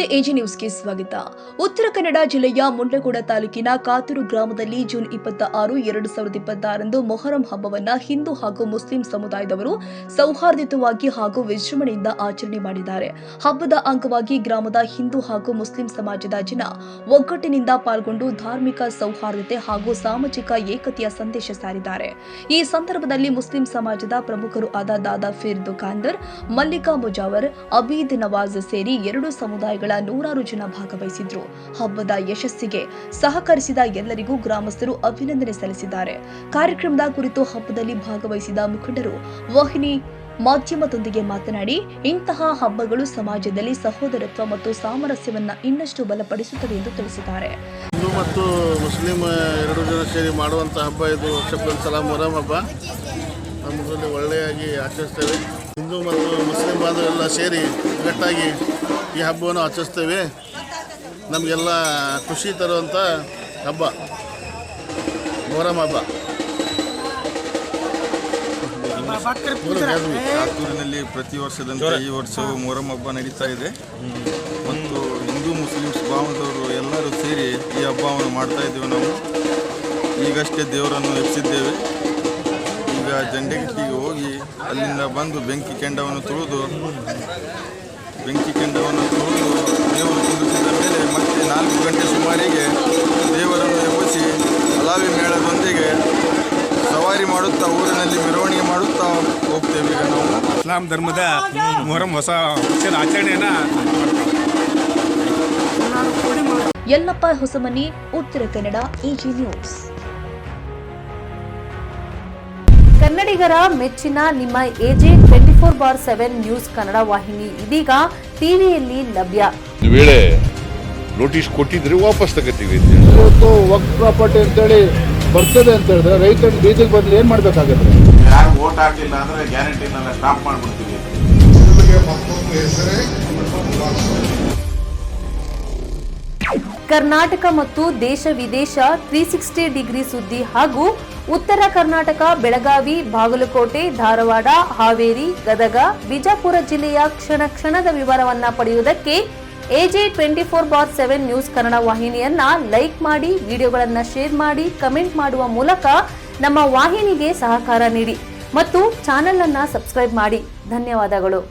ನಮಸ್ತೆ, ಎಜಿ ನ್ಯೂಸ್ಗೆ ಸ್ವಾಗತ. ಉತ್ತರ ಕನ್ನಡ ಜಿಲ್ಲೆಯ ಮುಂಡಗೋಡ ತಾಲೂಕಿನ ಕಾತೂರು ಗ್ರಾಮದಲ್ಲಿ ಜೂನ್ 26, 2026ರಂದು ಮೊಹರಂ ಹಬ್ಬವನ್ನು ಹಿಂದೂ ಹಾಗೂ ಮುಸ್ಲಿಂ ಸಮುದಾಯದವರು ಸೌಹಾರ್ದಯುತವಾಗಿ ಹಾಗೂ ವಿಜೃಂಭಣೆಯಿಂದ ಆಚರಣೆ ಮಾಡಿದ್ದಾರೆ. ಹಬ್ಬದ ಅಂಗವಾಗಿ ಗ್ರಾಮದ ಹಿಂದೂ ಹಾಗೂ ಮುಸ್ಲಿಂ ಸಮಾಜದ ಜನ ಒಗ್ಗಟ್ಟಿನಿಂದ ಪಾಲ್ಗೊಂಡು ಧಾರ್ಮಿಕ ಸೌಹಾರ್ದತೆ ಹಾಗೂ ಸಾಮಾಜಿಕ ಏಕತೆಯ ಸಂದೇಶ ಸಾರಿದ್ದಾರೆ. ಈ ಸಂದರ್ಭದಲ್ಲಿ ಮುಸ್ಲಿಂ ಸಮಾಜದ ಪ್ರಮುಖರು ಆದ ದಾದಾ ಫೀರ್ ದುಕಾನ್ದಾರ್, ಮಲ್ಲಿಕಾ ಮುಜಾವರ್, ಅಬೀದ್ ನವಾಜ್ ಸೇರಿ ಎರಡು ಸಮುದಾಯಗಳ ನೂರಾರು ಜನ ಭಾಗವಹಿಸಿದ್ರು. ಹಬ್ಬದ ಯಶಸ್ಸಿಗೆ ಸಹಕರಿಸಿದ ಎಲ್ಲರಿಗೂ ಗ್ರಾಮಸ್ಥರು ಅಭಿನಂದನೆ ಸಲ್ಲಿಸಿದ್ದಾರೆ. ಕಾರ್ಯಕ್ರಮದ ಕುರಿತು ಹಬ್ಬದಲ್ಲಿ ಭಾಗವಹಿಸಿದ ಮುಖಂಡರು ವಾಹಿನಿ ಮಾಧ್ಯಮದೊಂದಿಗೆ ಮಾತನಾಡಿ, ಇಂತಹ ಹಬ್ಬಗಳು ಸಮಾಜದಲ್ಲಿ ಸಹೋದರತ್ವ ಮತ್ತು ಸಾಮರಸ್ಯವನ್ನ ಇನ್ನಷ್ಟು ಬಲಪಡಿಸುತ್ತದೆ ಎಂದು ತಿಳಿಸಿದ್ದಾರೆ. ಹಿಂದೂ ಮತ್ತು ಮುಸ್ಲಿಂ ಎರಡು ಜನ ಸೇರಿ ಮಾಡುವಂತಹ ಹಬ್ಬ ಇದು. ವರ್ಷಕ್ಕೊಂದ್ಸಲ ಮೊಹರಂ ಹಬ್ಬ ನಮ್ಮಲ್ಲಿ ಒಳ್ಳೆಯಾಗಿ ಆಚರಿಸ್ತೇವೆ. ಹಿಂದೂ ಮತ್ತು ಮುಸ್ಲಿಂ ಬಾಂಧವರೆಲ್ಲ ಸೇರಿ ಒಗ್ಗಟ್ಟಾಗಿ ಈ ಹಬ್ಬವನ್ನು ಆಚರಿಸ್ತೇವೆ. ನಮಗೆಲ್ಲ ಖುಷಿ ತರುವಂಥ ಹಬ್ಬ ಮೊಹರಂ ಹಬ್ಬ. ಕಾತೂರಿನಲ್ಲಿ ಪ್ರತಿ ವರ್ಷದಂತೆ ಈ ವರ್ಷವೂ ಮೊಹರಂ ಹಬ್ಬ ನಡೀತಾ ಇದೆ ಮತ್ತು ಹಿಂದೂ ಮುಸ್ಲಿಮ್ಸ್ ಬಾಂಧವರು ಎಲ್ಲರೂ ಸೇರಿ ಈ ಹಬ್ಬವನ್ನು ಮಾಡ್ತಾ ಇದ್ದೇವೆ. ನಾವು ಈಗಷ್ಟೇ ದೇವರನ್ನು ಎಬ್ಬಿಸಿದ್ದೇವೆ. ಈಗ ಜಂಡೆಗಟ್ಟಿಗೆ ಹೋಗಿ ಅಲ್ಲಿಂದ ಬಂದು ಬೆಂಕಿ ಕೆಂಡವನ್ನು ತುಳಿದು ದೇವರು ಕುಂದಿಸಿದ ಮೇಲೆ ಮತ್ತೆ 4 ಗಂಟೆ ಸುಮಾರಿಗೆ ದೇವರನ್ನು ಎಬ್ಬಿಸಿ ಹಲಾವಿ ಮೇಳದೊಂದಿಗೆ ಸವಾರಿ ಮಾಡುತ್ತಾ ಊರಿನಲ್ಲಿ ಮೆರವಣಿಗೆ ಮಾಡುತ್ತಾ ಹೋಗ್ತೇವೆ. ಈಗ ನಾವು ಇಸ್ಲಾಂ ಧರ್ಮದ ಮೊಹರಂ ಹೊಸ ವರ್ಷದ ಆಚರಣೆಯನ್ನು ಯಲ್ಲಪ್ಪ ಹೊಸಮನಿ, ಉತ್ತರ ಕನ್ನಡ, ಎಜಿ ನ್ಯೂಸ್. ಕನ್ನಡಿಗರ ಮೆಚ್ಚಿನ ನಿಮ್ಮ ಎಜೆ 24/7 ನ್ಯೂಸ್ ಕನ್ನಡ ವಾಹಿನಿ ಇದೀಗ ಟಿವಿಯಲ್ಲಿ ಲಭ್ಯ. ವೇಳೆ ನೋಟಿಸ್ ಕೊಟ್ಟಿದ್ರೆ ವಾಪಸ್ ತಗೋತೀವಿ. ಇವತ್ತು ವಕ್ಫ್ ಪ್ರಾಪರ್ಟಿ ಅಂತೇಳಿ ಬರ್ತದೆ ಅಂತ ಹೇಳಿದ್ರೆ ರೈತರ ಬೀದಿಗೆ ಬದಲು ಏನು ಮಾಡಬೇಕಾಗುತ್ತೆ? ಯಾರು ವೋಟ್ ಹಾಕಲಿಲ್ಲ ಅಂದ್ರೆ ಗ್ಯಾರಂಟಿನೆಲ್ಲ ಸ್ಟಾಪ್ ಮಾಡಿಬಿಡ್ತೀವಿ. ಕರ್ನಾಟಕ ಮತ್ತು ದೇಶ ವಿದೇಶ 360 ಡಿಗ್ರಿ ಸುದ್ದಿ ಹಾಗೂ ಉತ್ತರ ಕರ್ನಾಟಕ, ಬೆಳಗಾವಿ, ಬಾಗಲಕೋಟೆ, ಧಾರವಾಡ, ಹಾವೇರಿ, ಗದಗ, ಬಿಜಾಪುರ ಜಿಲ್ಲೆಯ ಕ್ಷಣದ ವಿವರವನ್ನ ಪಡೆಯುವುದಕ್ಕೆ ಎಜೆ 24/7 ನ್ಯೂಸ್ ಕನ್ನಡ ವಾಹಿನಿಯನ್ನ ಲೈಕ್ ಮಾಡಿ, ವಿಡಿಯೋಗಳನ್ನ ಶೇರ್ ಮಾಡಿ, ಕಮೆಂಟ್ ಮಾಡುವ ಮೂಲಕ ನಮ್ಮ ವಾಹಿನಿಗೆ ಸಹಕಾರ ನೀಡಿ ಮತ್ತು ಚಾನೆಲ್ ಅನ್ನ ಸಬ್ಸ್ಕ್ರೈಬ್ ಮಾಡಿ. ಧನ್ಯವಾದಗಳು.